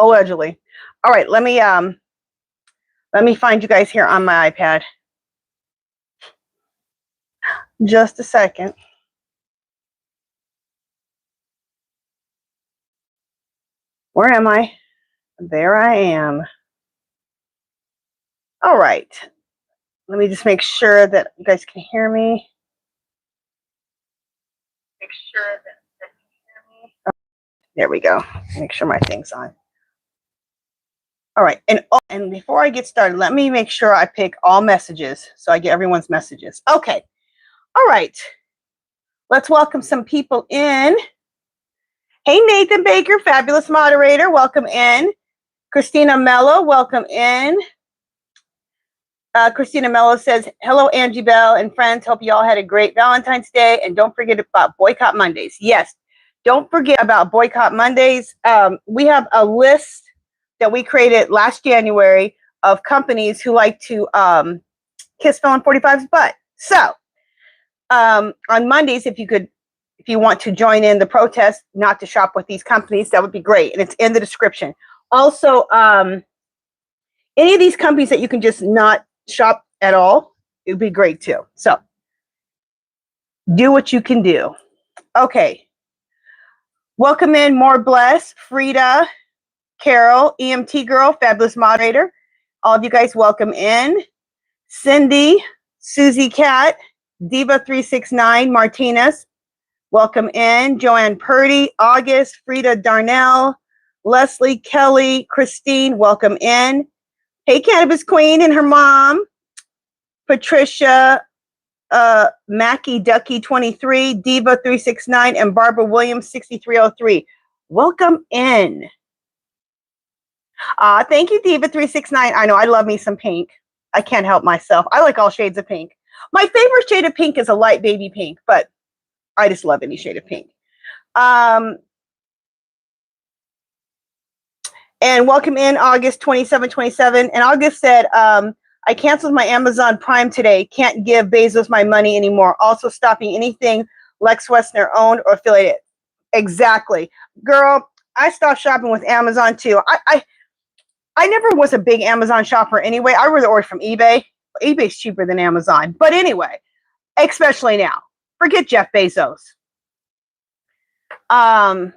Allegedly. All right, let me find you guys here on my iPad. Just a second. Where am I? There I am. All right. Let me just make sure that you guys can hear me. Make sure that you can hear me. Oh, there we go. Make sure my thing's on. All right. And before I get started, let me make sure I pick all messages so I get everyone's messages. Okay. All right. Let's welcome some people in. Hey, Nathan Baker, fabulous moderator. Welcome in. Christina Mello, welcome in. Christina Mello says, hello, Angie Bell and friends. Hope you all had a great Valentine's Day. And don't forget about Boycott Mondays. Yes, don't forget about Boycott Mondays. We have a list that we created last January of companies who like to kiss Felon 45's butt. So on Mondays, if you want to join in the protest, not to shop with these companies, that would be great. And it's in the description. Also, any of these companies that you can just not shop at all, it would be great too. So do what you can do. Okay. Welcome in More Bless, Frida, Carol, EMT Girl, fabulous moderator. All of you guys, welcome in. Cindy, Susie Cat, Diva369, Martinez, welcome in. Joanne Purdy, August, Frida Darnell, Leslie, Kelly, Christine, welcome in. Hey, Cannabis Queen and her mom, Patricia, Mackie Ducky 23, Diva 369, and Barbara Williams 6303. Welcome in. Thank you, Diva 369. I know I love me some pink. I can't help myself. I like all shades of pink. My favorite shade of pink is a light baby pink, but I just love any shade of pink. And welcome in August 2727. And August said, I canceled my Amazon Prime today. Can't give Bezos my money anymore. Also stopping anything Lex Wessner owned or affiliated. Exactly. Girl, I stopped shopping with Amazon too. I never was a big Amazon shopper anyway. I really ordered from eBay. eBay's cheaper than Amazon. But anyway, especially now. Forget Jeff Bezos. And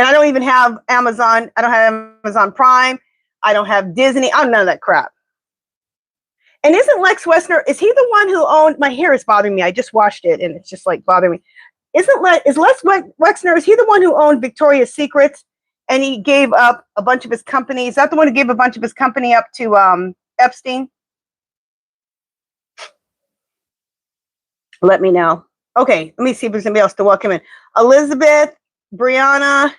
I don't even have Amazon. I don't have Amazon Prime. I don't have Disney. I don't know none of that crap. And isn't Lex Wessner, is he the one who owned, my hair is bothering me. I just washed it and it's just like bothering me. Is Les Wexner, is he the one who owned Victoria's Secrets and he gave up a bunch of his company? Is that the one who gave a bunch of his company up to Epstein? Let me know. Okay, let me see if there's anybody else to welcome in. Elizabeth, Brianna,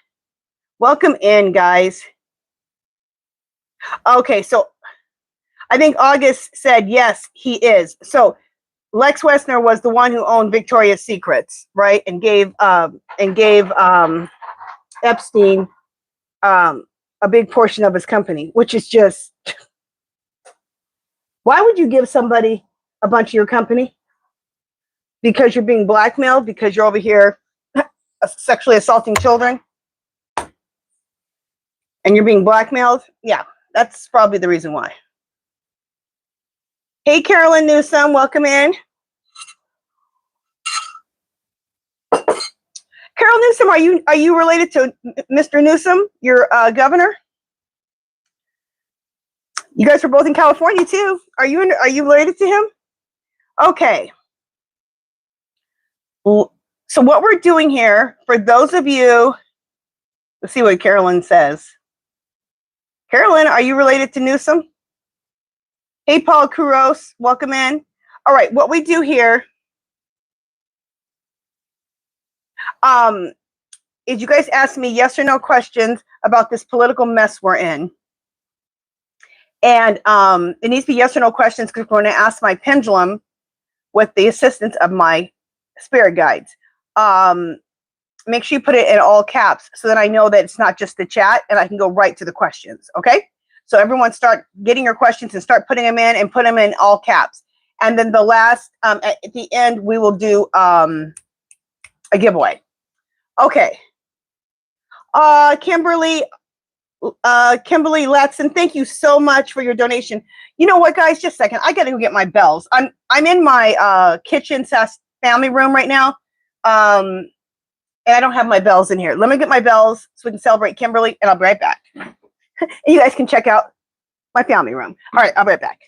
welcome in, guys. Okay, so I think August said, yes, he is. So Lex Wessner was the one who owned Victoria's Secrets, right? And gave Epstein a big portion of his company, which is just, why would you give somebody a bunch of your company? Because you're being blackmailed, because you're over here sexually assaulting children and you're being blackmailed? Yeah, that's probably the reason why. Hey, Carolyn Newsom, welcome in. Carol Newsom, are you related to Mr. Newsom, your governor? You guys are both in California too. Are you related to him? Okay. So what we're doing here, for those of you, let's see what Carolyn says. Carolyn, are you related to Newsom? Hey, Paul Kuros, welcome in. All right, what we do here is you guys ask me yes or no questions about this political mess we're in. And it needs to be yes or no questions because we're going to ask my pendulum with the assistance of my spirit guides. Make sure you put it in all caps so that I know that it's not just the chat and I can go right to the questions. Okay. So everyone start getting your questions and start putting them in and put them in all caps. And then the last, at the end, we will do a giveaway. Okay. Kimberly, Kimberly Latson, thank you so much for your donation. You know what, guys? Just a second. I got to go get my bells. I'm in my kitchen family room right now, and I don't have my bells in here. Let me get my bells so we can celebrate Kimberly, and I'll be right back. And you guys can check out my family room. All right, I'll be right back.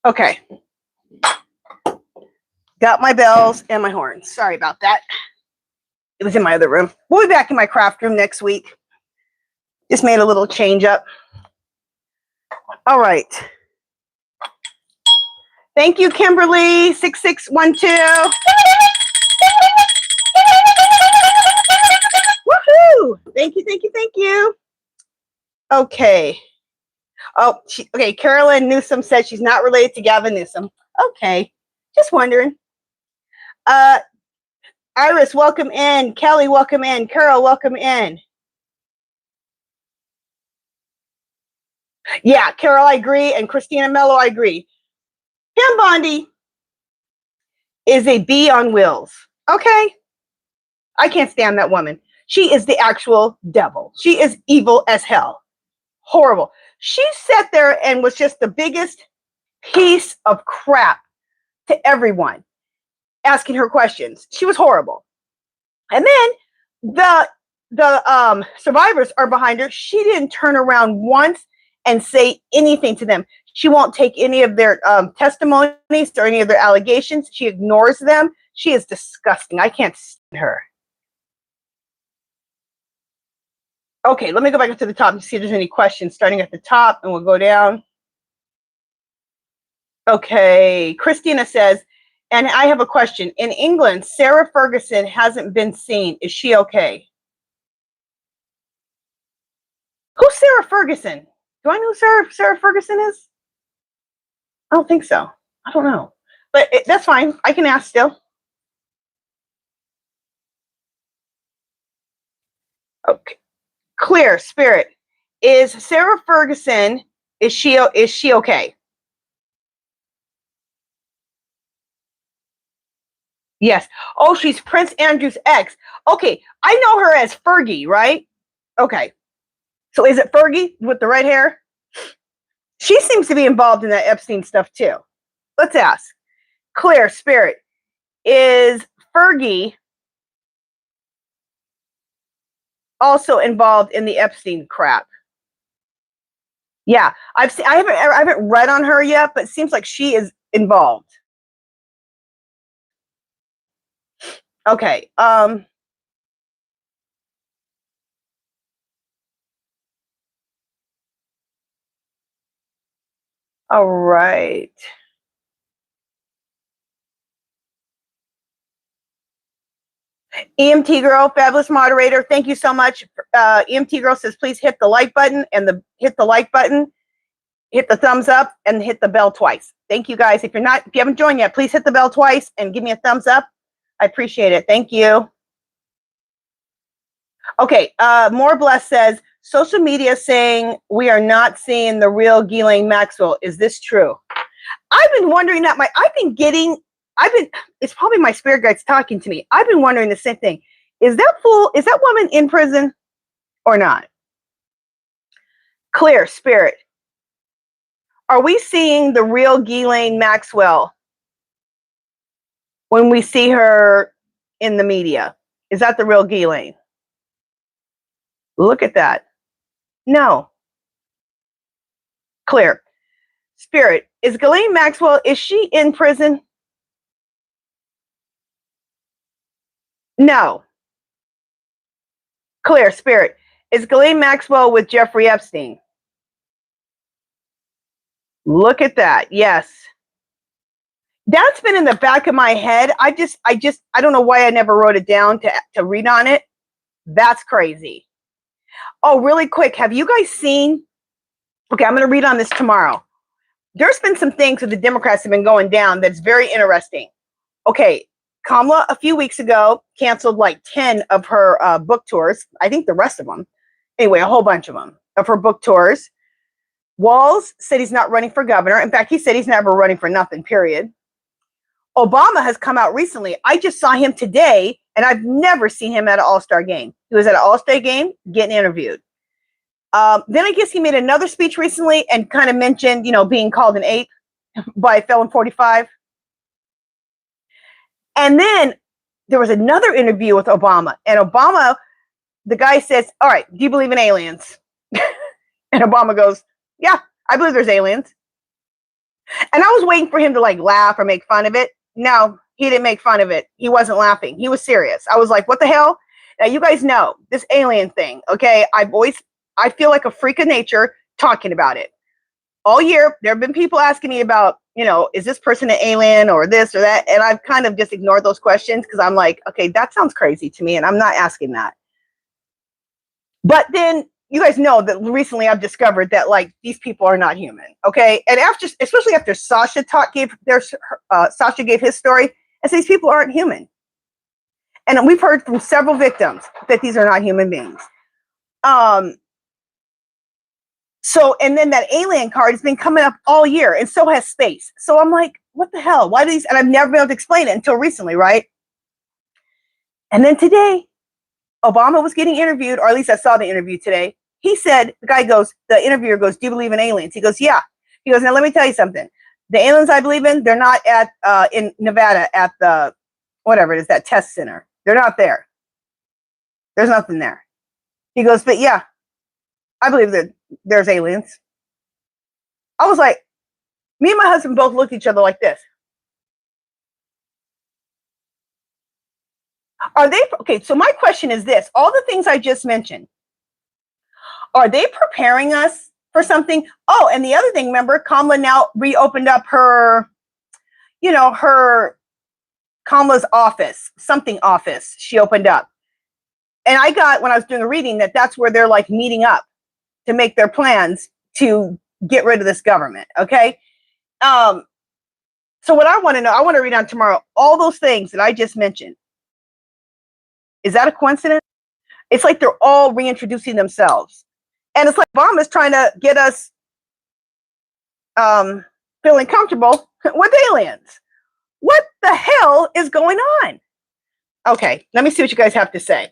Okay. Got my bells and my horns. Sorry about that. It was in my other room. We'll be back in my craft room next week. Just made a little change up. All right. Thank you, Kimberly, 6612. Woohoo! Thank you, thank you, thank you. Okay. Oh, okay. Carolyn Newsom said she's not related to Gavin Newsom. Okay. Just wondering. Iris, welcome in. Kelly, welcome in. Carol, welcome in. Yeah, Carol, I agree. And Christina Mello, I agree. Pam Bondi is a bee on wheels. Okay. I can't stand that woman. She is the actual devil. She is evil as hell. Horrible. She sat there and was just the biggest piece of crap to everyone asking her questions. She was horrible. And then the survivors are behind her. She didn't turn around once and say anything to them. She won't take any of their testimonies or any of their allegations. She ignores them. She is disgusting. I can't stand her. Okay, let me go back up to the top and see if there's any questions starting at the top, and we'll go down. Okay, Christina says, and I have a question. In England, Sarah Ferguson hasn't been seen. Is she okay? Who's Sarah Ferguson? Do I know who Sarah Ferguson is? I don't think so. I don't know. But that's fine. I can ask still. Okay. Clear Spirit. Is Sarah Ferguson, is she okay? Yes. Oh, she's Prince Andrew's ex. Okay. I know her as Fergie, right? Okay. So is it Fergie with the red hair? She seems to be involved in that Epstein stuff too. Let's ask. Clear Spirit. Is Fergie also involved in the Epstein crap? Yeah, I haven't read on her yet, but it seems like she is involved. Okay. All right. EMT Girl, fabulous moderator. Thank you so much. EMT Girl says, please hit the like button and hit the like button, hit the thumbs up, and hit the bell twice. Thank you guys. If you haven't joined yet, please hit the bell twice and give me a thumbs up. I appreciate it. Thank you. Okay. More Bless says, social media saying we are not seeing the real Ghislaine Maxwell. Is this true? I've been wondering that. It's probably my spirit guides talking to me. I've been wondering the same thing. Is that woman in prison or not? Clear Spirit. Are we seeing the real Ghislaine Maxwell when we see her in the media? Is that the real Ghislaine? Look at that. No. Clear Spirit. Is Ghislaine Maxwell, is she in prison? No. Clear Spirit. Is Ghislaine Maxwell with Jeffrey Epstein? Look at that. Yes. That's been in the back of my head. I don't know why I never wrote it down to read on it. That's crazy. Oh, really quick. Have you guys seen? Okay, I'm going to read on this tomorrow. There's been some things that the Democrats have been going down that's very interesting. Okay, Kamala a few weeks ago canceled like 10 of her book tours. I think the rest of them. Anyway, a whole bunch of them of her book tours. Walz said he's not running for governor. In fact, he said he's never running for nothing, period. Obama has come out recently. I just saw him today, and I've never seen him at an all-star game. He was at an all-star game getting interviewed. Then I guess he made another speech recently and kind of mentioned, being called an ape by Felon 45. And then there was another interview with Obama. And Obama, the guy says, all right, do you believe in aliens? And Obama goes, yeah, I believe there's aliens. And I was waiting for him to like laugh or make fun of it. No, he didn't make fun of it. He wasn't laughing. He was serious. I was like, what the hell? Now, you guys know this alien thing, okay? I feel like a freak of nature talking about it. All year, there have been people asking me about, is this person an alien or this or that? And I've kind of just ignored those questions because I'm like, okay, that sounds crazy to me, and I'm not asking that. But then you guys know that recently I've discovered that like these people are not human, okay? And especially after Sasha gave his story, and so these people aren't human. And we've heard from several victims that these are not human beings. So, and then that alien card has been coming up all year, and so has space. So I'm like, what the hell? Why do these? And I've never been able to explain it until recently, right? And then today, Obama was getting interviewed, or at least I saw the interview today. He said, the interviewer goes, do you believe in aliens? He goes, yeah. He goes, now let me tell you something. The aliens I believe in, they're not in Nevada at the, whatever it is, that test center. They're not there. There's nothing there. He goes, but yeah, I believe that there's aliens. I was like, me and my husband both looked at each other like this. Are they, okay, so my question is this. All the things I just mentioned, are they preparing us for something? Oh, and the other thing, remember, Kamala now reopened up her, Kamala's office, something office she opened up. And I got, when I was doing a reading, that's where they're like meeting up to make their plans to get rid of this government, okay? So what I want to know, I want to read on tomorrow, all those things that I just mentioned. Is that a coincidence? It's like they're all reintroducing themselves. And it's like Obama's trying to get us feeling comfortable with aliens. What the hell is going on? Okay, let me see what you guys have to say.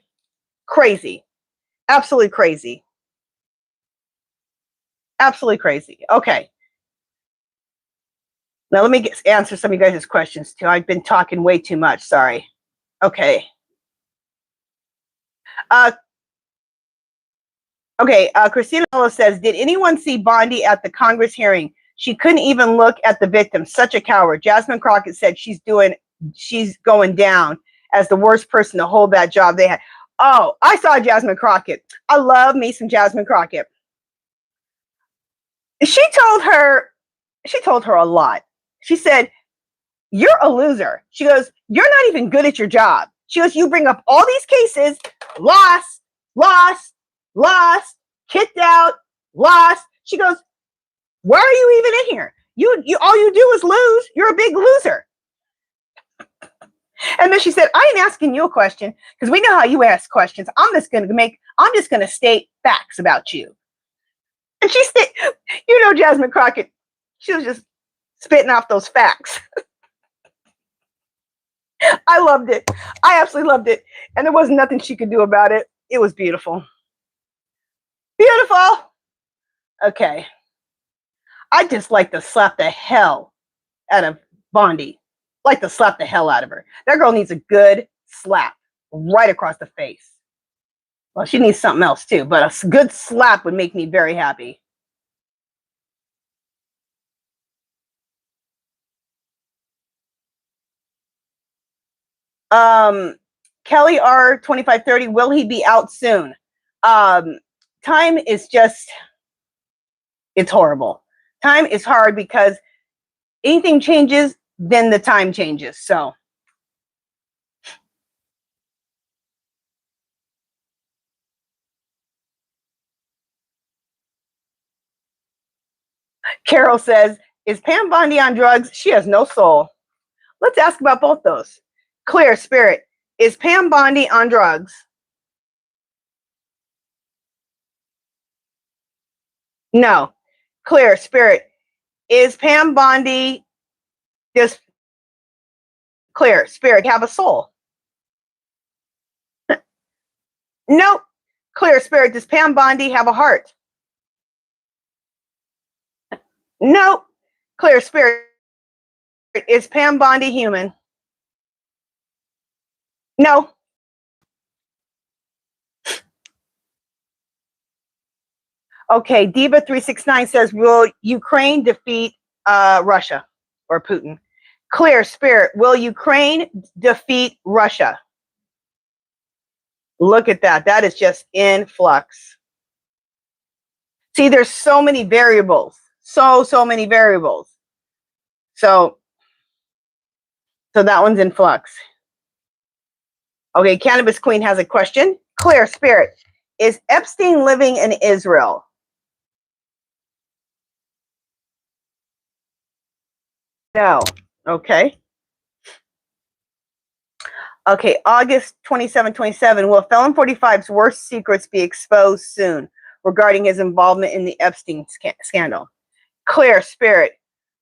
Crazy. Absolutely crazy. Absolutely crazy. Okay. Now let me answer some of you guys' questions too. I've been talking way too much. Sorry. Okay. Christina says, did anyone see Bondi at the Congress hearing? She couldn't even look at the victim. Such a coward. Jasmine Crockett said she's going down as the worst person to hold that job they had. Oh, I saw Jasmine Crockett. I love me some Jasmine Crockett. She told her a lot. She said, you're a loser. She goes, you're not even good at your job. She goes, you bring up all these cases, lost, kicked out, lost. She goes, why are you even in here? You all you do is lose. You're a big loser. And then she said, I ain't asking you a question because we know how you ask questions. I'm just going to state facts about you. And she said, Jasmine Crockett, she was just spitting off those facts. I loved it. I absolutely loved it. And there wasn't nothing she could do about it. It was beautiful. Beautiful. Okay. I just like to slap the hell out of Bondi. Like to slap the hell out of her. That girl needs a good slap right across the face. Well, she needs something else too, but a good slap would make me very happy. Kelly R 2530, will he be out soon? Time is just, it's horrible. Time is hard because anything changes, then the time changes. So Carol says, is Pam Bondi on drugs? She has no soul. Let's ask about both those. Clear Spirit, is Pam Bondi on drugs? No. Clear Spirit, is Pam Bondi just clear Spirit have a soul? Nope. Clear Spirit, does Pam Bondi have a heart? Nope. Clear Spirit, is Pam Bondi human? No. Okay, Diva369 says, will Ukraine defeat Russia or Putin? Clear Spirit, will Ukraine defeat Russia? Look at that. That is just in flux. See, there's so many variables. So many variables. So that one's in flux. Okay, Cannabis Queen has a question. Clear Spirit, is Epstein living in Israel? No. Okay. Okay, August 27, will Felon 45's worst secrets be exposed soon regarding his involvement in the Epstein scandal? Clear Spirit,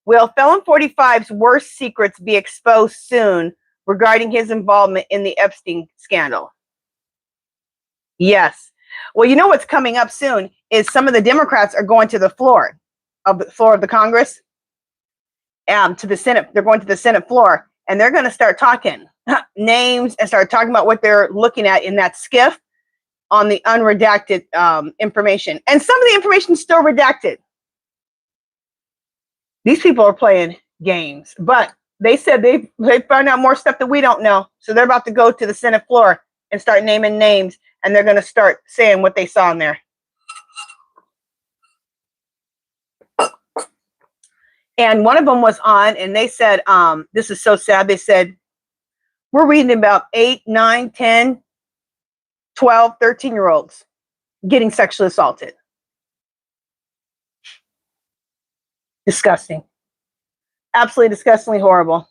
will Felon 45's worst secrets be exposed soon regarding his involvement in the Epstein scandal? Yes. Well, you know what's coming up soon is some of the Democrats are going to the floor of the Congress, to the Senate. They're going to the Senate floor, and they're going to start talking names and start talking about what they're looking at in that skiff on the unredacted information. And some of the information is still redacted. These people are playing games, but they said they found out more stuff that we don't know. So they're about to go to the Senate floor and start naming names, and they're going to start saying what they saw in there. And one of them was on, and they said, this is so sad. They said, we're reading about 8, 9, 10, 12, 13-year-olds getting sexually assaulted. Disgusting. Absolutely disgustingly horrible.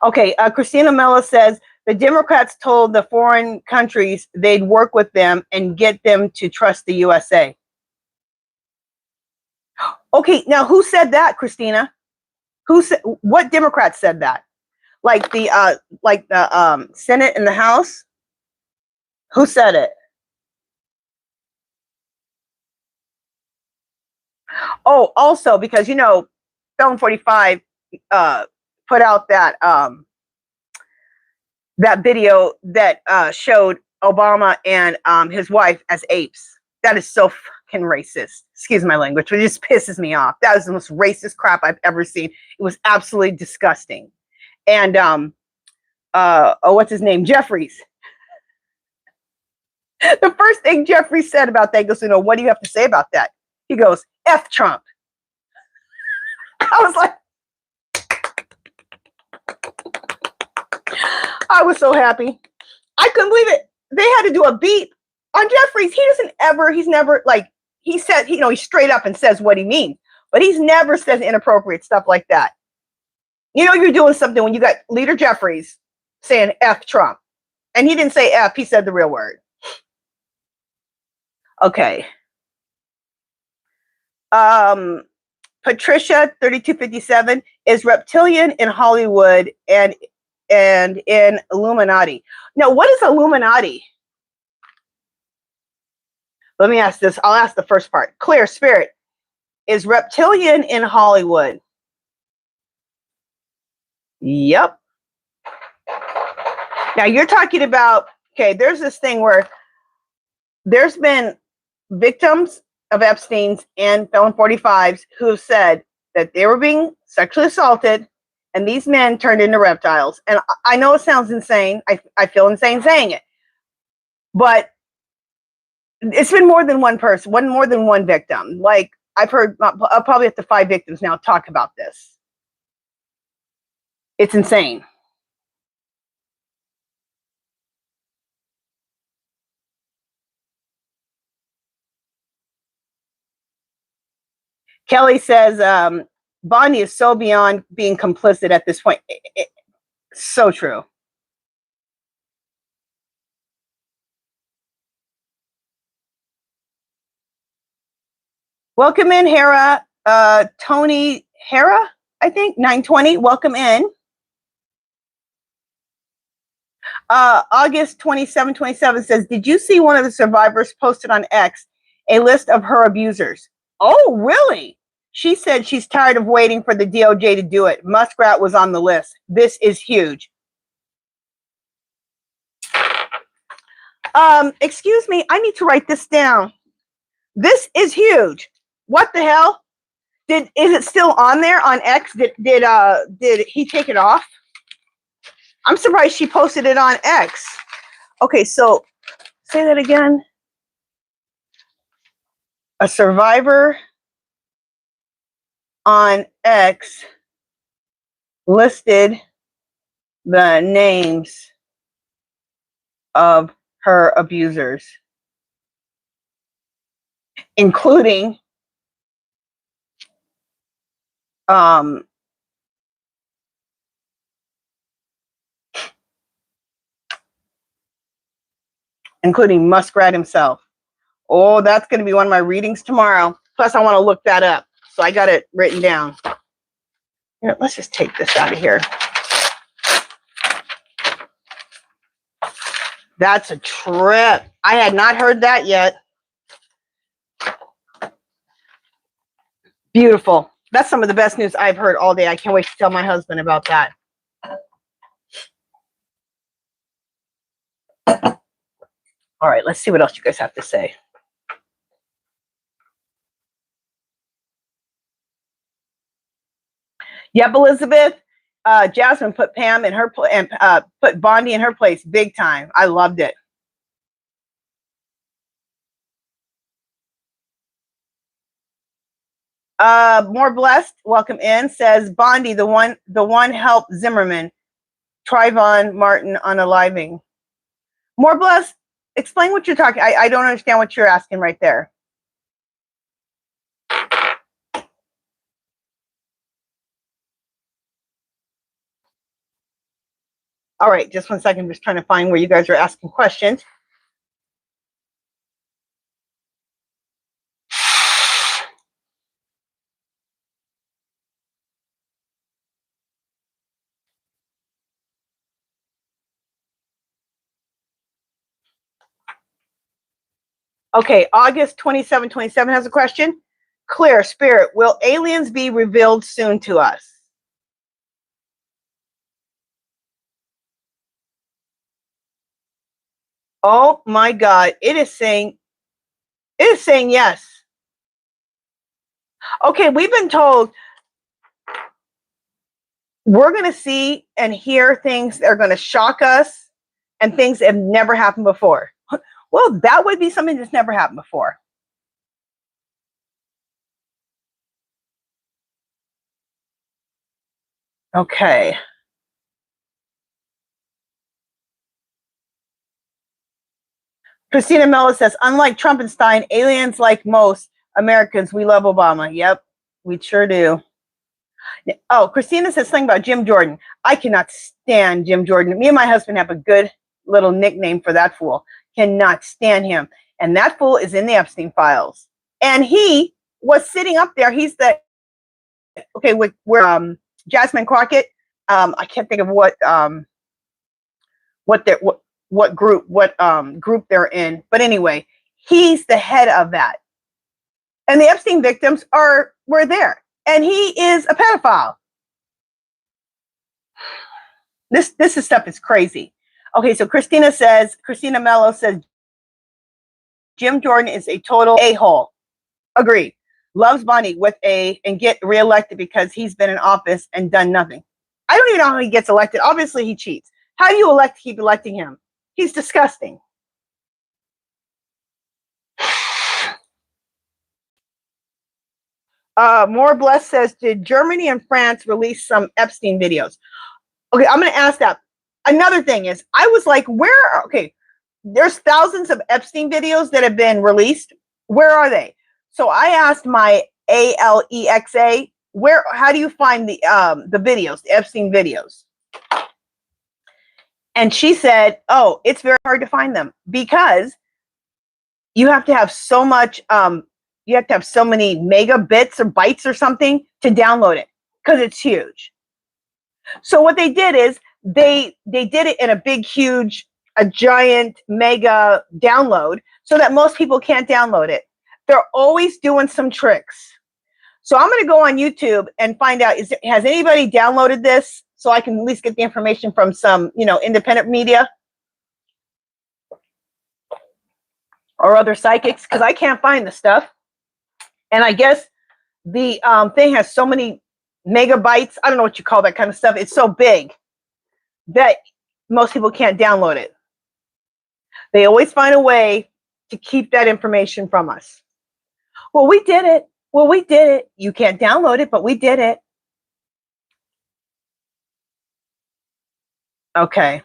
Okay, Christina Mella says, the Democrats told the foreign countries they'd work with them and get them to trust the USA. Okay, now who said that, Christina? Who said, what Democrats said that? Like the Senate and the House? Who said it? Oh, also because Felon 45 put out that that video that showed Obama and his wife as apes. That is so fucking racist. Excuse my language, but it just pisses me off. That is the most racist crap I've ever seen. It was absolutely disgusting. And what's his name? Jeffries. The first thing Jeffries said about that, he goes, what do you have to say about that? He goes, F Trump. I was like, I was so happy. I couldn't believe it. They had to do a beep on Jeffries. He's never, like, he said, he straight up and says what he means, but he's never says inappropriate stuff like that. You're doing something when you got Leader Jeffries saying F Trump. And he didn't say F, he said the real word. Okay. Patricia 3257 is reptilian in Hollywood and in Illuminati. Now, what is Illuminati? Let me ask this. I'll ask the first part. Clear Spirit, is reptilian in Hollywood? Yep. Now you're talking about, okay, there's this thing where there's been victims of Epstein's and Felon 45s who have said that they were being sexually assaulted and these men turned into reptiles. And I know it sounds insane. I feel insane saying it. But it's been more than one person, more than one victim. Like, I've heard probably up to 5 victims now talk about this. It's insane. Kelly says, Bonnie is so beyond being complicit at this point. So true. Welcome in, Hera. Tony Hera, I think, 920. Welcome in. August 27 says, did you see one of the survivors posted on X a list of her abusers? Oh, really? She said she's tired of waiting for the DOJ to do it. Muskrat was on the list. This is huge. Excuse me, I need to write this down. This is huge. What the hell? Is it still on there on X? Did he take it off? I'm surprised she posted it on X. Okay, so say that again. A survivor on X listed the names of her abusers, including including Muskrat himself. Oh, that's going to be one of my readings tomorrow. Plus, I want to look that up. So I got it written down. Here, let's just take this out of here. That's a trip. I had not heard that yet. Beautiful. That's some of the best news I've heard all day. I can't wait to tell my husband about that. All right, let's see what else you guys have to say. Yep, Elizabeth. Jasmine put Pam in her and put Bondi in her place big time. I loved it. More blessed. Welcome in. Says Bondi, the one helped Zimmerman, Trayvon Martin unaliving. More blessed. Explain what you're talking. I don't understand what you're asking right there. All right, just 1 second. I'm just trying to find where you guys are asking questions. Okay, August 27 has a question. Clear Spirit, will aliens be revealed soon to us? Oh my God, it is saying yes. Okay, we've been told we're going to see and hear things that are going to shock us and things that have never happened before. Well, that would be something that's never happened before. Okay. Christina Mello says, unlike Trumpenstein, aliens like most Americans, we love Obama. Yep, we sure do. Oh, Christina says something about Jim Jordan. I cannot stand Jim Jordan. Me and my husband have a good little nickname for that fool. Cannot stand him. And that fool is in the Epstein files. And he was sitting up there. He's the, okay, we're Jasmine Crockett. I can't think of what group they're in. But anyway, he's the head of that. And the Epstein victims were there. And he is a pedophile. This stuff is crazy. Okay, so Christina Mello says, Jim Jordan is a total a-hole. Agreed. Loves Bonnie and get reelected because he's been in office and done nothing. I don't even know how he gets elected. Obviously, he cheats. How do you keep electing him? He's disgusting. More Blessed says, did Germany and France release some Epstein videos? Okay, I'm going to ask that. Another thing is, I was like, there's thousands of Epstein videos that have been released. Where are they? So I asked my Alexa. How do you find the videos, the Epstein videos? And she said, oh, it's very hard to find them because you have to have so much, you have to have so many megabits or bytes or something to download it because it's huge. So what they did is they did it in a big, huge, a giant mega download so that most people can't download it. They're always doing some tricks. So I'm going to go on YouTube and find out, has anybody downloaded this so I can at least get the information from some, independent media or other psychics, because I can't find the stuff. And I guess the thing has so many megabytes. I don't know what you call that kind of stuff. It's so big that most people can't download it. They always find a way to keep that information from us. Well, we did it. Well, we did it. You can't download it, but we did it. Okay.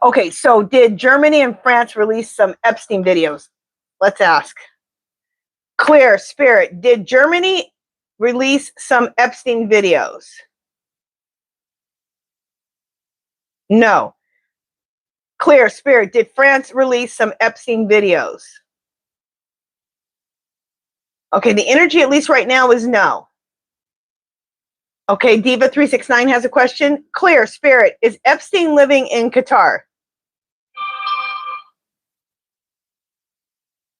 Okay, so did Germany and France release some Epstein videos? Let's ask. Clear Spirit, did Germany release some Epstein videos? No. Clear Spirit, did France release some Epstein videos? Okay, the energy at least right now is no. Okay, Diva369 has a question. Clear Spirit, is Epstein living in Qatar?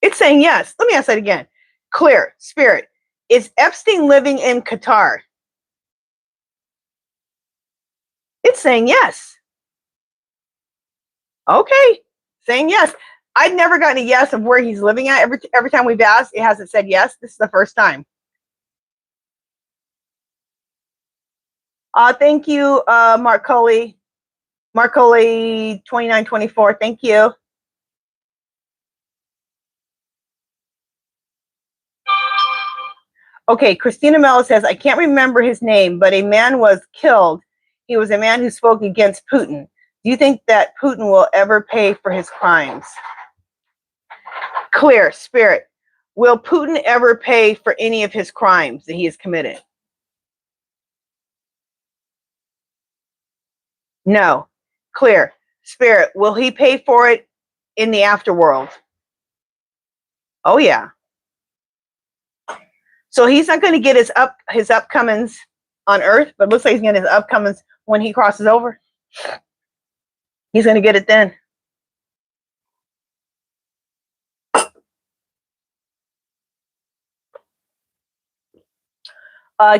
It's saying yes. Let me ask that again. Clear Spirit, is Epstein living in Qatar? It's saying yes. Okay, saying yes. I've never gotten a yes of where he's living at. Every time we've asked, it hasn't said yes. This is the first time. Thank you, Mark Coley. Mark Coley 2924. Thank you. Okay, Christina Mello says, I can't remember his name, but a man was killed. He was a man who spoke against Putin. Do you think that Putin will ever pay for his crimes? Clear Spirit, will Putin ever pay for any of his crimes that he has committed? No. Clear Spirit, will he pay for it in the afterworld? Oh yeah. So he's not going to get his upcomings on Earth, but it looks like he's getting his upcomings when he crosses over. He's going to get it then.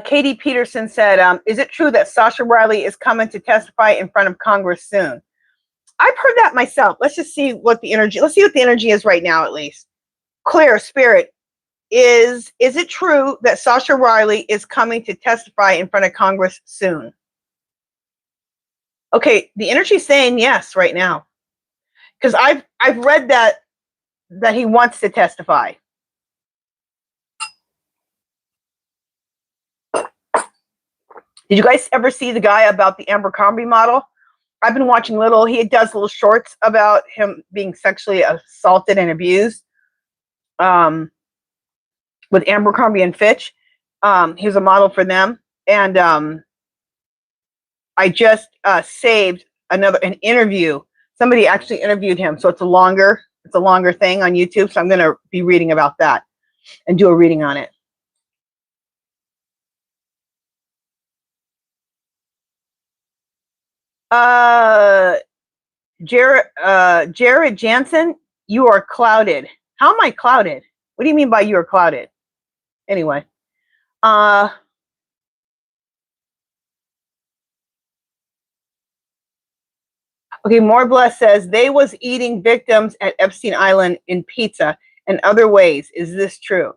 Katie Peterson said, is it true that Sasha Riley is coming to testify in front of Congress soon? I've heard that myself. Let's just see what the energy, let's see what the energy is right now, at least. Clear Spirit, is it true that Sasha Riley is coming to testify in front of Congress soon? Okay, the energy is saying yes right now. Because I've read that he wants to testify. Did you guys ever see the guy about the Abercrombie model? I've been watching he does little shorts about him being sexually assaulted and abused with Abercrombie and Fitch. He was a model for them. And I just saved an interview. Somebody actually interviewed him. So it's a longer thing on YouTube. So I'm going to be reading about that and do a reading on it. Jared Jansen, you are clouded. How am I clouded? What do you mean by you are clouded? Anyway, okay, More Bless says they was eating victims at Epstein Island in pizza and other ways. Is this true?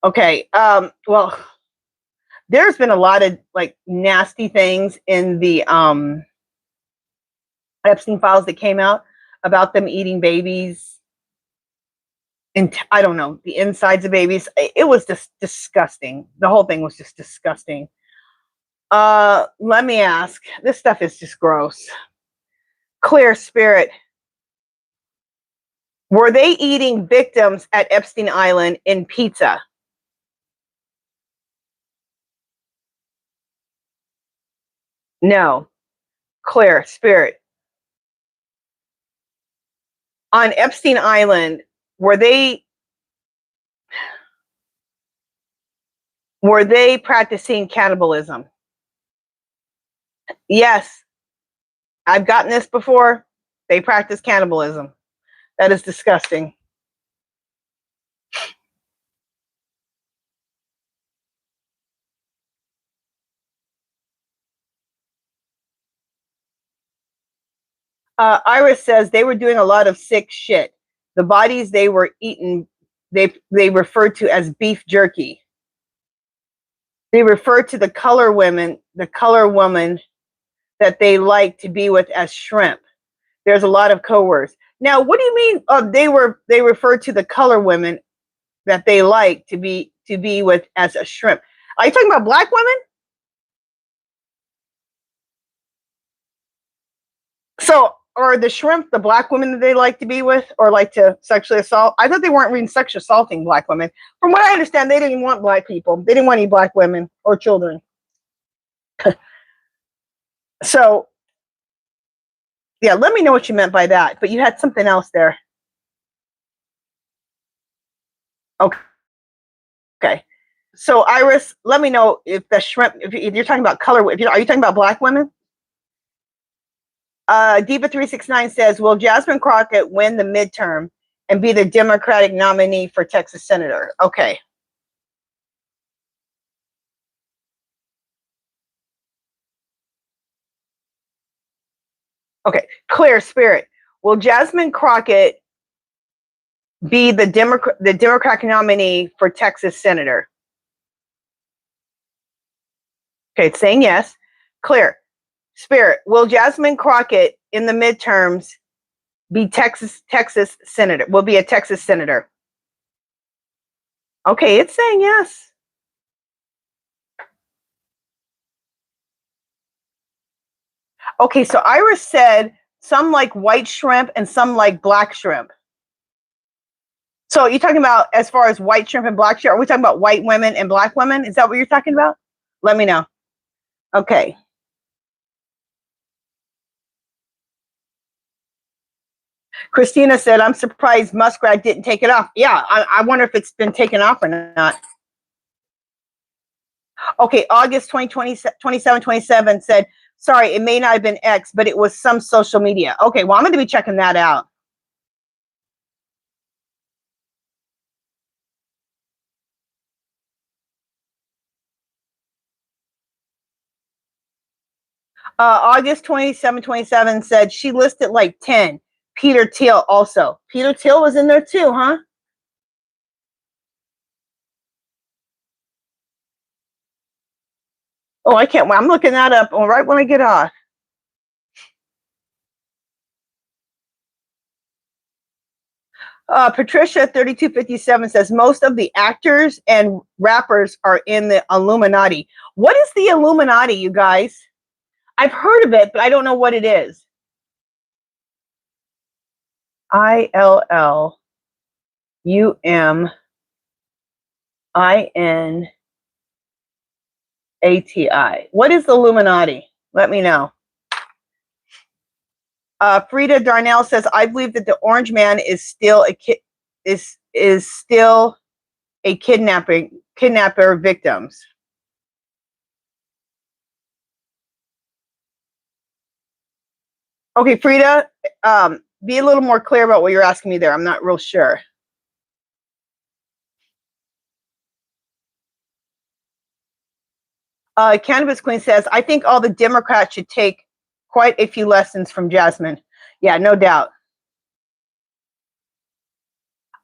Okay, well, there's been a lot of nasty things in the Epstein files that came out about them eating babies, and I don't know, the insides of babies. It was just disgusting. The whole thing was just disgusting. Let me ask. This stuff is just gross. Clear Spirit. Were they eating victims at Epstein Island in pizza? No. Clear. Spirit. On Epstein Island, were they practicing cannibalism? Yes. I've gotten this before. They practice cannibalism. That is disgusting. Iris says they were doing a lot of sick shit. The bodies they were eating, they referred to as beef jerky. They referred to the color woman that they like to be with as shrimp. There's a lot of co-words. Now, what do you mean? They referred to the color women that they like to be with as a shrimp. Are you talking about black women? So are the shrimp the black women that they like to be with or like to sexually assault? I thought they weren't really sexually assaulting black women. From what I understand, they didn't want black people. They didn't want any black women or children. So, yeah, let me know what you meant by that. But you had something else there. Okay. Okay. So, Iris, let me know if the shrimp, if you're talking about color, are you talking about black women? Diva369 says, will Jasmine Crockett win the midterm and be the Democratic nominee for Texas Senator? Okay. Okay. Clear. Spirit. Will Jasmine Crockett be the Democratic nominee for Texas Senator? Okay, it's saying yes. Clear. Spirit. Will Jasmine Crockett in the midterms be Texas Senator? Will be a Texas Senator. Okay, it's saying yes. Okay, so Iris said some like white shrimp and some like black shrimp. So you're talking about as far as white shrimp and black shrimp? Are we talking about white women and black women? Is that what you're talking about? Let me know. Okay. Christina said, I'm surprised Muskrat didn't take it off. Yeah, I wonder if it's been taken off or not. Okay, August 27 said, sorry, it may not have been X, but it was some social media. Okay, well, I'm going to be checking that out. August 27 said she listed like 10. Peter Thiel also. Peter Thiel was in there too, huh? Oh, I can't. I'm looking that up right when I get off. Patricia 3257 says most of the actors and rappers are in the Illuminati. What is the Illuminati, you guys? I've heard of it, but I don't know what it is. ILLUMINATI. What is the Illuminati? Let me know. Frida Darnell says, I believe that the Orange Man is still a kidnapper of victims. Okay, Frida, be a little more clear about what you're asking me there. I'm not real sure. Cannabis Queen says, I think all the Democrats should take quite a few lessons from Jasmine. Yeah, no doubt.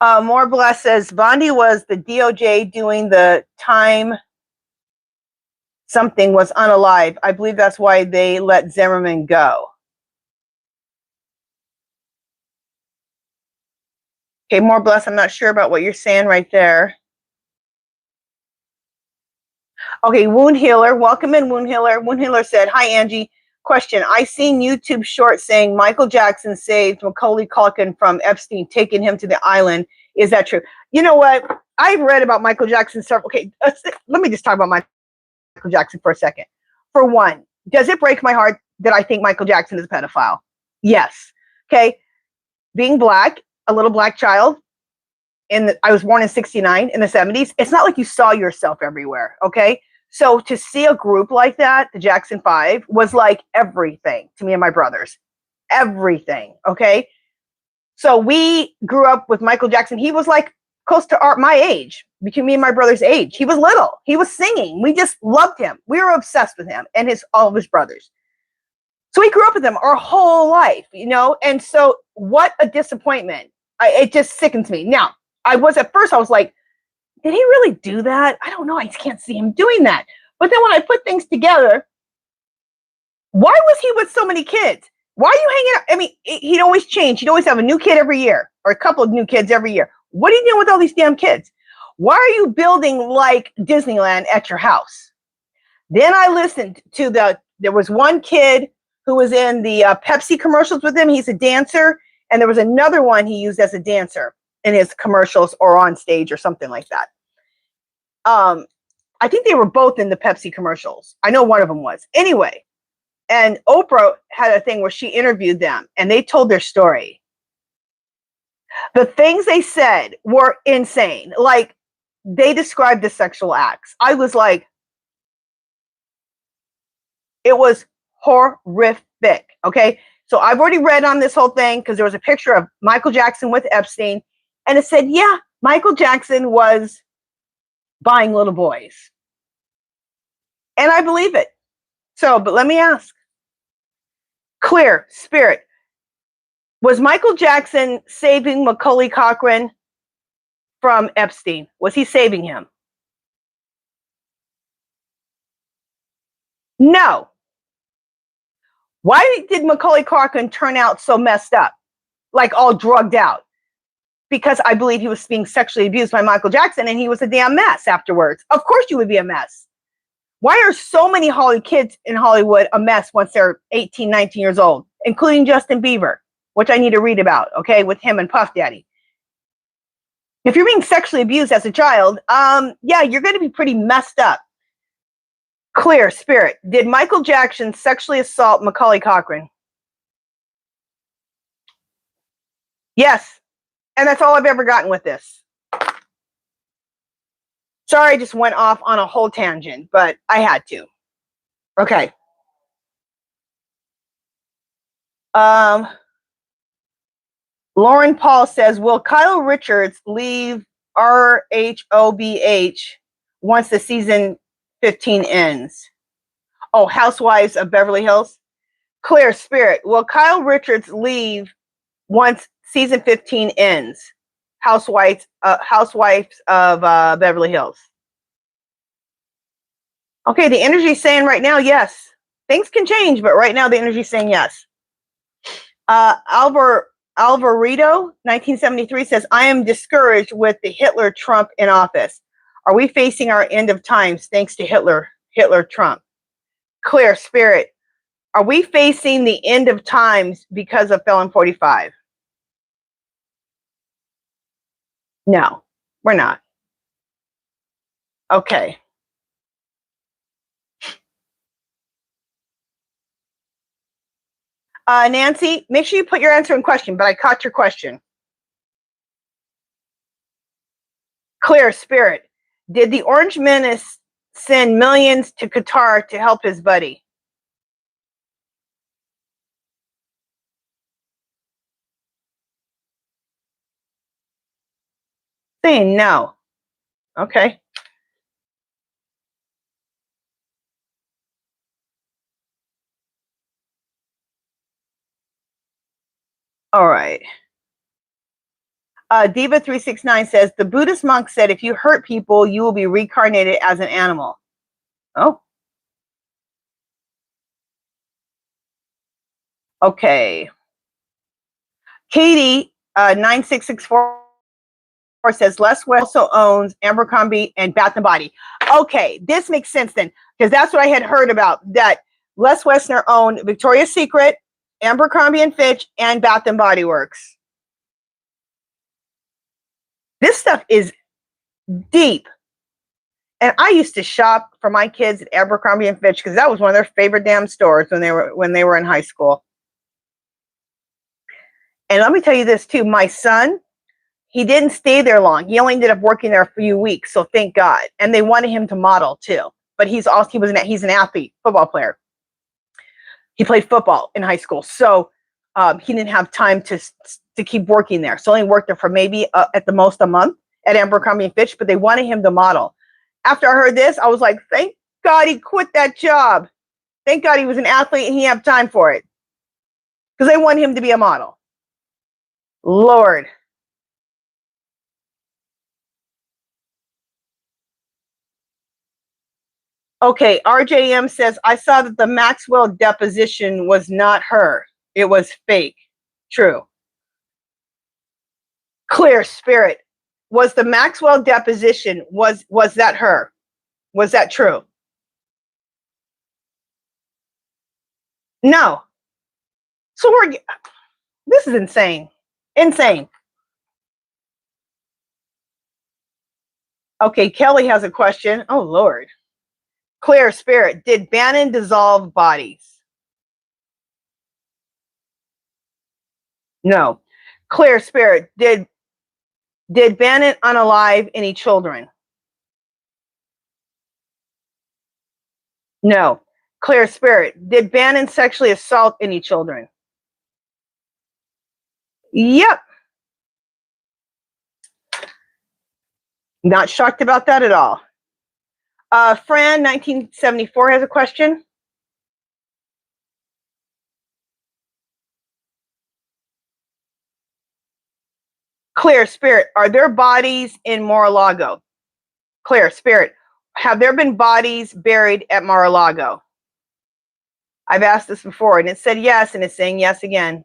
More Bless says, Bondi was the DOJ doing the time something was unalive. I believe that's why they let Zimmerman go. Okay, More Bless, I'm not sure about what you're saying right there. Okay, Wound Healer, welcome in, Wound Healer. Wound Healer said, hi, Angie. Question, I seen YouTube short saying Michael Jackson saved Macaulay Culkin from Epstein, taking him to the island. Is that true? You know what? I've read about Michael Jackson several. Okay, let me just talk about Michael Jackson for a second. For one, does it break my heart that I think Michael Jackson is a pedophile? Yes. Okay. Being black, a little black child, I was born in 69, in the 70s. It's not like you saw yourself everywhere. Okay. So to see a group like that, the Jackson 5, was like everything to me and my brothers. Everything. Okay. So we grew up with Michael Jackson. He was like close to my age, between me and my brother's age. He was little. He was singing. We just loved him. We were obsessed with him and all of his brothers. So we grew up with him our whole life, you know? And so what a disappointment. It just sickens me. Now, at first I was like, did he really do that? I don't know. I just can't see him doing that. But then when I put things together, why was he with so many kids? Why are you hanging out? I mean, he'd always change. He'd always have a new kid every year, or a couple of new kids every year. What are you doing with all these damn kids? Why are you building like Disneyland at your house? Then I listened to there was one kid who was in the Pepsi commercials with him. He's a dancer. And there was another one he used as a dancer in his commercials or on stage or something like that. I think they were both in the Pepsi commercials. I know one of them was. Anyway, and Oprah had a thing where she interviewed them and they told their story. The things they said were insane. Like, they described the sexual acts. I was like, it was horrific. Okay. So I've already read on this whole thing because there was a picture of Michael Jackson with Epstein. And it said, yeah, Michael Jackson was buying little boys. And I believe it. So, but let me ask. Clear spirit. Was Michael Jackson saving Macaulay Culkin from Epstein? Was he saving him? No. Why did Macaulay Culkin turn out so messed up? Like all drugged out? Because I believe he was being sexually abused by Michael Jackson and he was a damn mess afterwards. Of course you would be a mess. Why are so many kids in Hollywood a mess once they're 18, 19 years old, including Justin Bieber, which I need to read about, okay, with him and Puff Daddy. If you're being sexually abused as a child, yeah, you're going to be pretty messed up. Clear spirit. Did Michael Jackson sexually assault Macaulay Culkin? Yes. And that's all I've ever gotten with this. Sorry, I just went off on a whole tangent, but I had to. Okay. Lauren Paul says, will Kyle Richards leave RHOBH once the season 15 ends? Oh, Housewives of Beverly Hills. Clear spirit. Will Kyle Richards leave once season 15 ends? Housewives of Beverly Hills. Okay, the energy's saying right now, yes. Things can change, but right now the energy's saying yes. Alvarito, 1973 says, I am discouraged with the Hitler-Trump in office. Are we facing our end of times thanks to Hitler-Trump? Clear spirit. Are we facing the end of times because of Felon 45? No, we're not. Okay. Nancy, make sure you put your answer in question, but I caught your question. Clear spirit. Did the Orange Menace send millions to Qatar to help his buddy? Saying no. Okay. All right. Diva369 says, the Buddhist monk said, if you hurt people, you will be reincarnated as an animal. Oh. Okay. Katie, 9664 says, Les West also owns Abercrombie and Bath and Body. Okay, this makes sense then, because that's what I had heard about, that Les Wessner owned Victoria's Secret, Abercrombie & Fitch, and Bath & Body Works. This stuff is deep. And I used to shop for my kids at Abercrombie & Fitch because that was one of their favorite damn stores when they were in high school. And let me tell you this too, my son, he didn't stay there long. He only ended up working there a few weeks, so thank God. And they wanted him to model too. But he's an athlete, football player. He played football in high school, so he didn't have time to keep working there. So only worked there for maybe at the most a month at Abercrombie & Fitch. But they wanted him to model. After I heard this, I was like, thank God he quit that job. Thank God he was an athlete and he had time for it, because they want him to be a model. Lord. Okay, RJM says, I saw that the Maxwell deposition was not her. It was fake. True. Clear Spirit. Was the Maxwell deposition, was that her? Was that true? No. So this is insane. Insane. Okay, Kelly has a question. Oh, Lord. Clear Spirit. Did Bannon dissolve bodies? No. Clear Spirit. Did Bannon unalive any children? No. Clear Spirit. Did Bannon sexually assault any children? Yep. Not shocked about that at all. Fran, 1974, has a question. Clear Spirit. Are there bodies in Mar-a-Lago? Clear Spirit. Have there been bodies buried at Mar-a-Lago? I've asked this before, and it said yes, and it's saying yes again.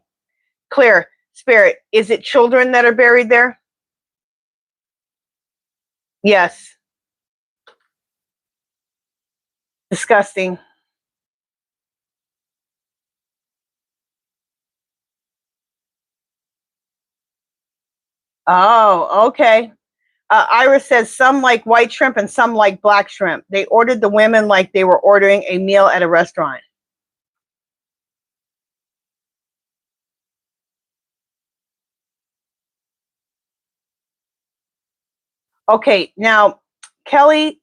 Clear Spirit. Is it children that are buried there? Yes. Disgusting. Oh, okay. Iris says some like white shrimp and some like black shrimp. They ordered the women like they were ordering a meal at a restaurant. Okay, now Kelly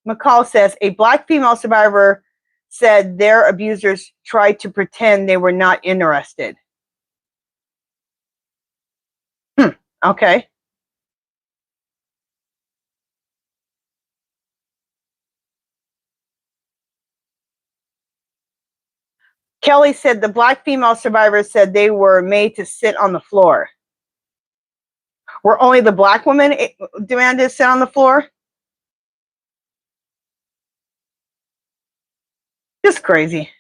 McCall says a black female survivor said their abusers tried to pretend they were not interested. Okay. Kelly said the black female survivors said they were made to sit on the floor. Were only the black women demanded to sit on the floor? Just crazy.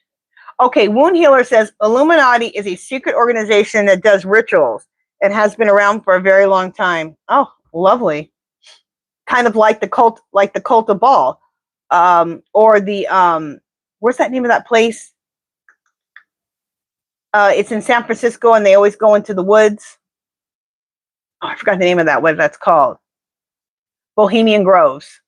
Okay, Wound Healer says Illuminati is a secret organization that does rituals and has been around for a very long time. Oh, lovely. Kind of like the cult of Baal. Or the where's that name of that place? It's in San Francisco, and they always go into the woods. Oh, I forgot the name of that, what that's called. Bohemian Groves.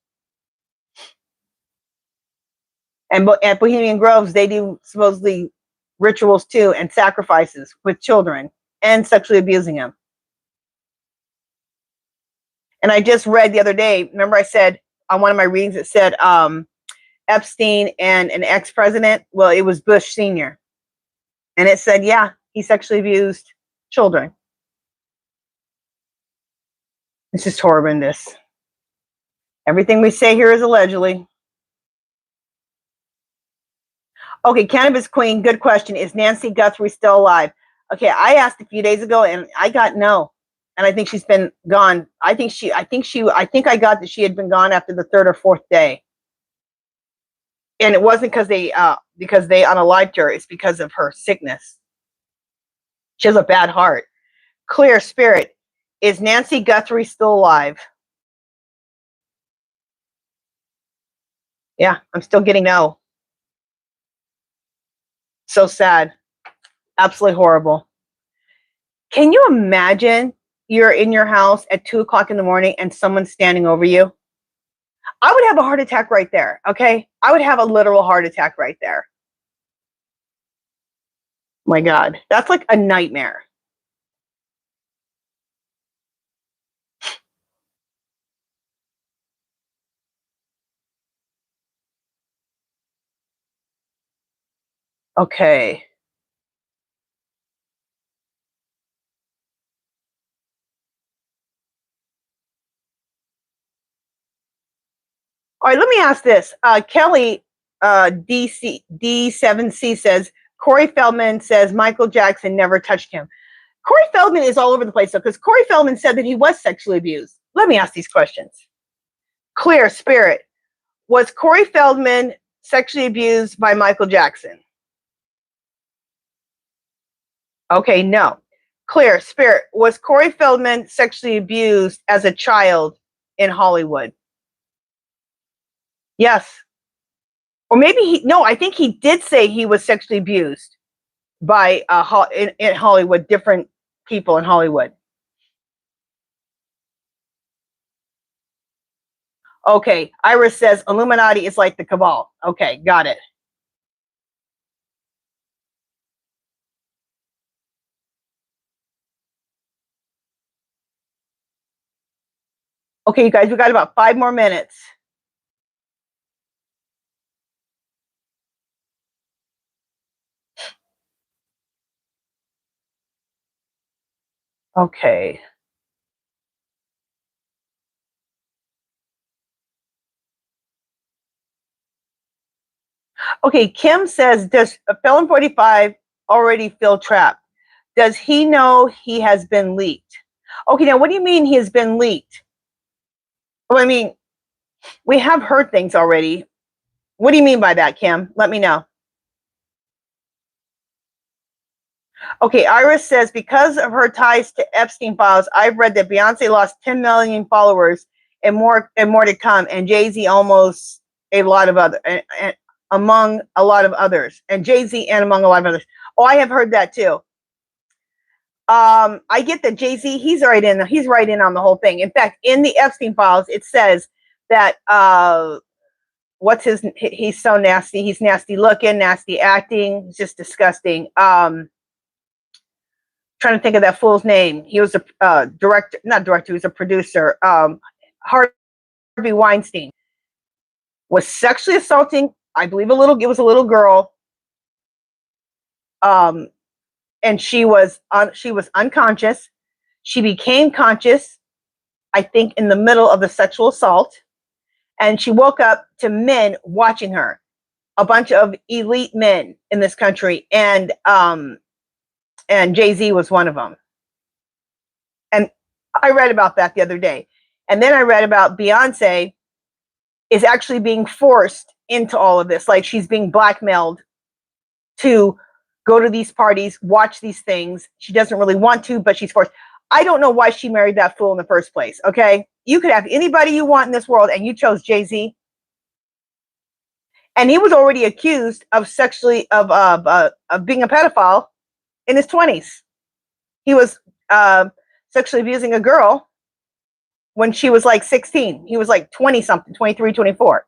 And at Bohemian Groves, they do supposedly rituals too, and sacrifices with children and sexually abusing them. And I just read the other day, remember I said on one of my readings, it said Epstein and an ex-president. Well, it was Bush Sr. And it said, yeah, he sexually abused children. It's just horrendous. Everything we say here is allegedly. Okay, Cannabis Queen, good question. Is Nancy Guthrie still alive? Okay, I asked a few days ago and I got no. And I think she's been gone. I think I got that she had been gone after the third or fourth day. And it wasn't because they unalived her, it's because of her sickness. She has a bad heart. Clear Spirit, is Nancy Guthrie still alive? Yeah, I'm still getting no. So sad. Absolutely horrible. Can you imagine you're in your house at 2 o'clock in the morning and someone's standing over you? I would have a heart attack right there, okay? I would have a literal heart attack right there. My God, that's like a nightmare. Okay. All right, let me ask this. Kelly D7C says, Corey Feldman says Michael Jackson never touched him. Corey Feldman is all over the place, though, because Corey Feldman said that he was sexually abused. Let me ask these questions. Clear Spirit, was Corey Feldman sexually abused by Michael Jackson? Okay, no. Clear Spirit, was Corey Feldman sexually abused as a child in Hollywood? Yes. Or maybe no, I think he did say he was sexually abused by in Hollywood, different people in Hollywood. Okay, Iris says Illuminati is like the cabal. Okay, got it. Okay, you guys, we got about 5 more minutes. Okay. Okay, Kim says, does Felon 45 already feel trapped? Does he know he has been leaked? Okay, now what do you mean he has been leaked? Well, I mean, we have heard things already. What do you mean by that, Kim? Let me know. Okay, Iris says, because of her ties to Epstein files, I've read that Beyonce lost 10 million followers and more to come, and Jay-Z almost a lot of other, and among a lot of others, and Jay-Z and among a lot of others. Oh, I have heard that too. I get that Jay-Z, he's right in on the whole thing. In fact, in the Epstein files, it says that he's so nasty. He's nasty looking, nasty acting, just disgusting. Trying to think of that fool's name. He was a director, not director, he was a producer. Harvey Weinstein was sexually assaulting, I believe it was a little girl. And she was unconscious. She became conscious, I think, in the middle of the sexual assault. And she woke up to men watching her, a bunch of elite men in this country. And Jay-Z was one of them. And I read about that the other day. And then I read about Beyonce is actually being forced into all of this. Like, she's being blackmailed to go to these parties, watch these things. She doesn't really want to, but she's forced. I don't know why she married that fool in the first place, okay? You could have anybody you want in this world, and you chose Jay-Z. And he was already accused of being a pedophile in his 20s. He was sexually abusing a girl when she was like 16. He was like 20 something, 23, 24.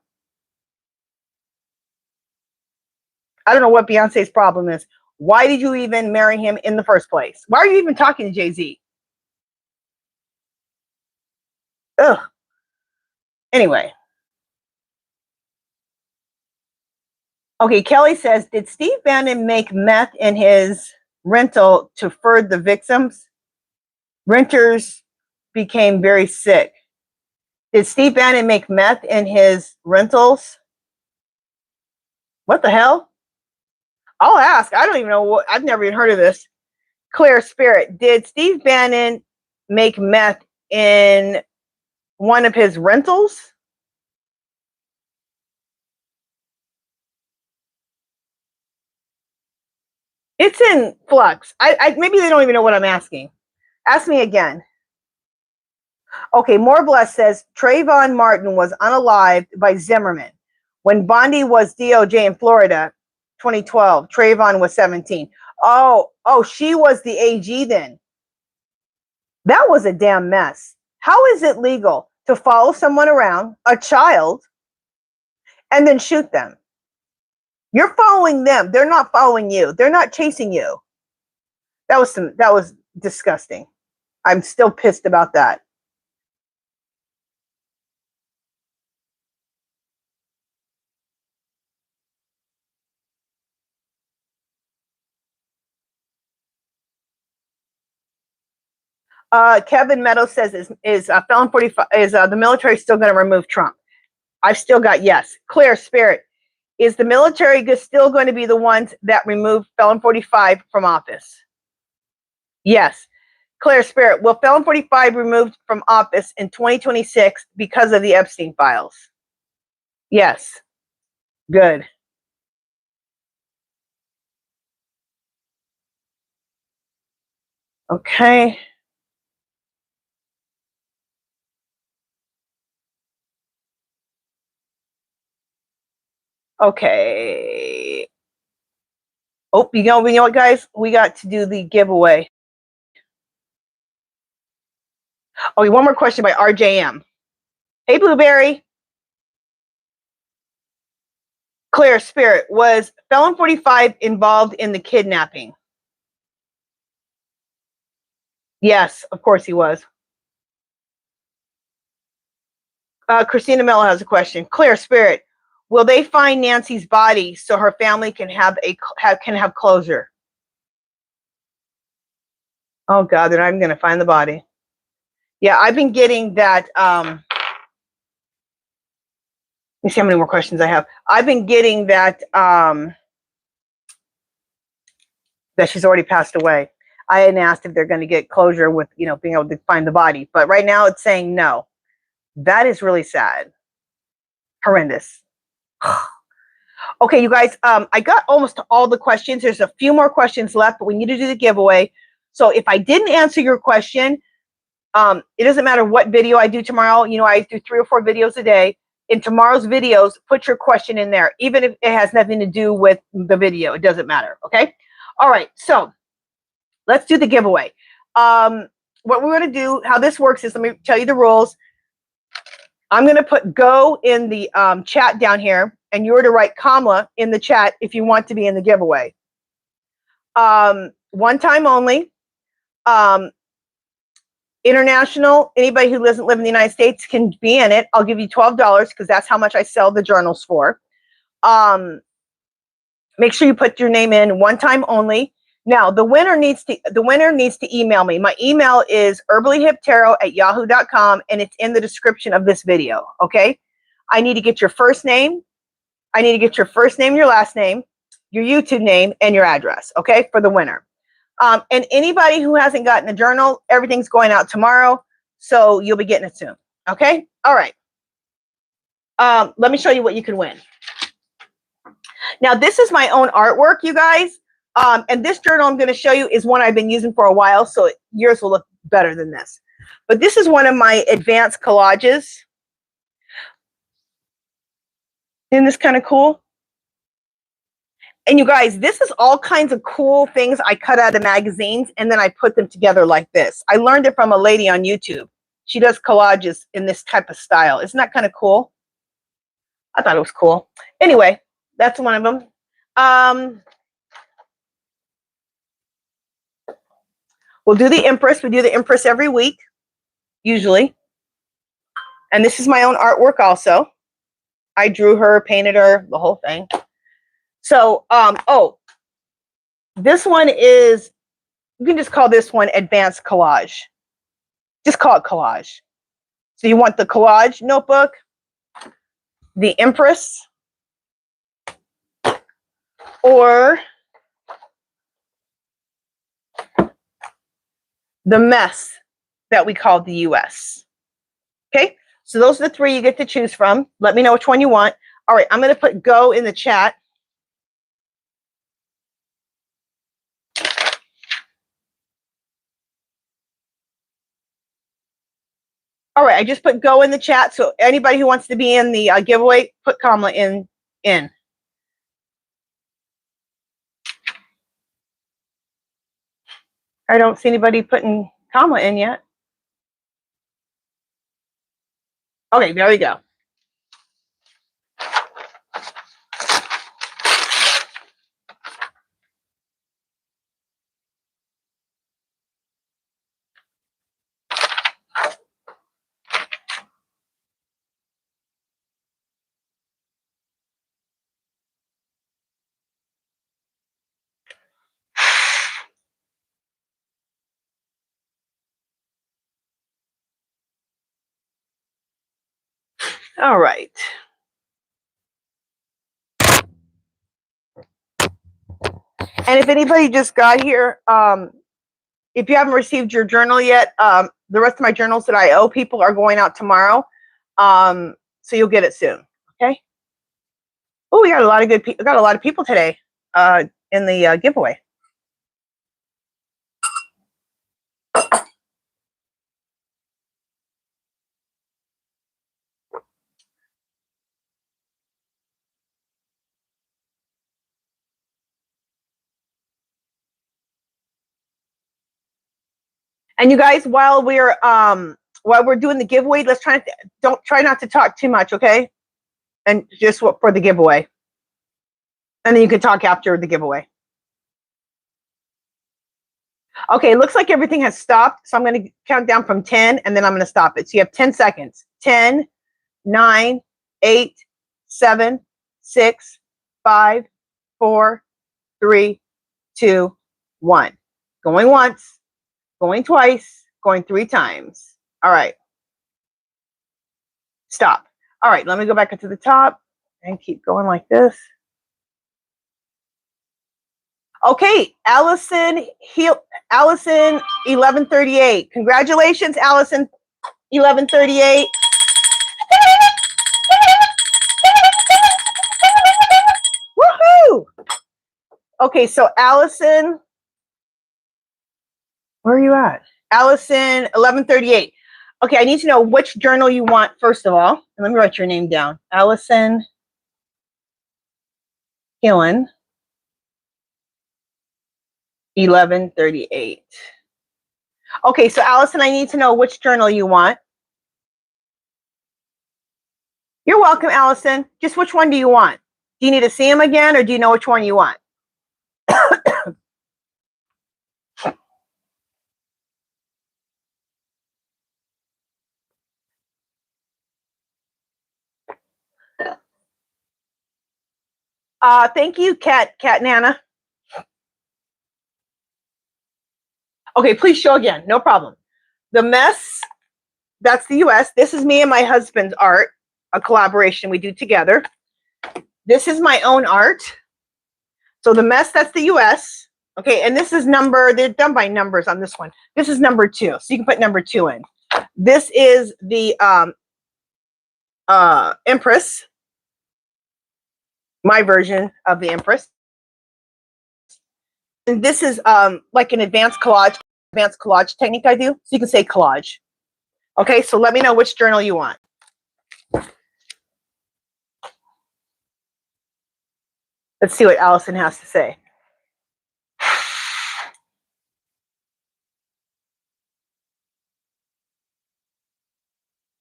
I don't know what Beyonce's problem is. Why did you even marry him in the first place? Why are you even talking to Jay-Z? Ugh. Anyway. Okay, Kelly says, did Steve Bannon make meth in his rental to further the victims? Renters became very sick. Did Steve Bannon make meth in his rentals? What the hell? I'll ask. I don't even know I've never even heard of this. Clear Spirit, did Steve Bannon make meth in one of his rentals? It's in flux. Maybe they don't even know what I'm asking. Ask me again. Okay, More Bless says Trayvon Martin was unalived by Zimmerman. When Bondi was DOJ in Florida, 2012. Trayvon was 17. Oh, she was the AG then. That was a damn mess. How is it legal to follow someone around, a child, and then shoot them? You're following them. They're not following you. They're not chasing you. That was disgusting. I'm still pissed about that. Kevin Meadows says, is Felon 45, is the military still going to remove Trump? I've still got yes. Clear Spirit, is the military still going to be the ones that remove Felon 45 from office? Yes. Clear Spirit, will Felon 45 removed from office in 2026 because of the Epstein files? Yes. Good. Okay. Okay. Oh, you know what, guys? We got to do the giveaway. Oh, one more question by RJM. Hey, Blueberry. Clear Spirit, was Felon 45 involved in the kidnapping? Yes, of course he was. Christina Mello has a question. Clear Spirit, will they find Nancy's body so her family can have closure? Oh God, they're not even going to find the body. Yeah, I've been getting that. Let me see how many more questions I have. I've been getting that that she's already passed away. I hadn't asked if they're going to get closure with, being able to find the body, but right now it's saying no. That is really sad. Horrendous. Okay, you guys, I got almost all the questions. There's a few more questions left, but we need to do the giveaway. So if I didn't answer your question, it doesn't matter what video I do tomorrow. I do 3 or 4 videos a day. In tomorrow's videos, put your question in there, even if it has nothing to do with the video. It doesn't matter, okay? All right, so let's do the giveaway. What we're going to do, how this works is, let me tell you the rules. I'm going to put go in the chat down here, and you're to write KAMALA in the chat if you want to be in the giveaway. One time only. International, anybody who doesn't live in the United States can be in it. I'll give you $12 because that's how much I sell the journals for. Make sure you put your name in, one time only. Now, the winner needs to email me. My email is HerballyHipTarot@yahoo.com, and it's in the description of this video, okay? I need to get your first name. I need to get your first name, your last name, your YouTube name, and your address, okay, for the winner. And anybody who hasn't gotten a journal, everything's going out tomorrow, so you'll be getting it soon, okay? All right. Let me show you what you can win. Now, this is my own artwork, you guys. And this journal I'm going to show you is one I've been using for a while, so yours will look better than this. But this is one of my advanced collages. Isn't this kind of cool? And you guys, this is all kinds of cool things I cut out of magazines, and then I put them together like this. I learned it from a lady on YouTube. She does collages in this type of style. Isn't that kind of cool? I thought it was cool. Anyway, that's one of them. We'll do the Empress. We do the Empress every week, usually. And this is my own artwork also. I drew her, painted her, the whole thing. So, this one is, you can just call this one Advanced Collage. Just call it Collage. So you want the Collage notebook, the Empress, or the mess that we call the US. Okay, so those are the 3 you get to choose from. Let me know which one you want. All right, I'm going to put go in the chat. All right, I just put go in the chat. So anybody who wants to be in the giveaway, put KAMALA in. I don't see anybody putting Kamala in yet. Okay, there we go. All right. And if anybody just got here, if you haven't received your journal yet, the rest of my journals that I owe people are going out tomorrow. So you'll get it soon. Okay. Oh, we got a lot of good people. Got a lot of people today in the giveaway. And you guys, while we're doing the giveaway, let's try not to talk too much, okay? And just for the giveaway. And then you can talk after the giveaway. Okay, it looks like everything has stopped. So I'm going to count down from 10 and then I'm going to stop it. So you have 10 seconds. 10, 9, 8, 7, 6, 5, 4, 3, 2, 1. Going once, going twice, going 3 times. All right. Stop. All right, let me go back up to the top and keep going like this. Okay, Allison 1138. Congratulations, Allison 1138. Woohoo! Okay, so Allison, where are you at? Allison 1138. Okay, I need to know which journal you want first of all. And let me write your name down. Allison Hillen 1138. Okay, so Allison, I need to know which journal you want. You're welcome, Allison. Just which one do you want? Do you need to see him again, or do you know which one you want? Thank you, Cat Nana. Okay, please show again. No problem. The mess, that's the US. This is me and my husband's art, a collaboration we do together. This is my own art. So the mess, that's the US. Okay, and this is they're done by numbers on this one. This is number 2. So you can put number 2 in. This is the Empress. My version of the Empress. And this is like an advanced collage technique I do. So you can say collage. Okay, so let me know which journal you want. Let's see what Allison has to say.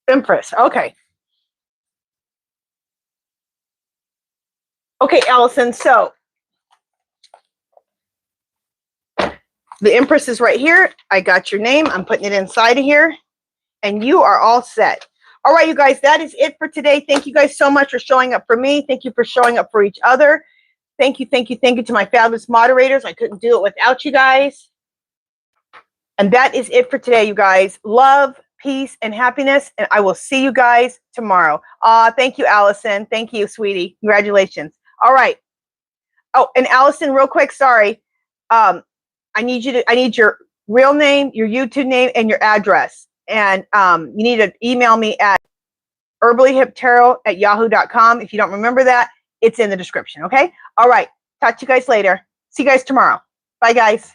Empress, okay. Okay, Allison, so the Empress is right here. I got your name. I'm putting it inside of here. And you are all set. All right, you guys, that is it for today. Thank you guys so much for showing up for me. Thank you for showing up for each other. Thank you to my fabulous moderators. I couldn't do it without you guys. And that is it for today, you guys. Love, peace, and happiness. And I will see you guys tomorrow. Thank you, Allison. Thank you, sweetie. Congratulations. All right. Oh, and Allison, real quick, sorry. I need your real name, your YouTube name, and your address. And you need to email me at HerballyHipTarot@yahoo.com. If you don't remember that, it's in the description. Okay. All right. Talk to you guys later. See you guys tomorrow. Bye, guys.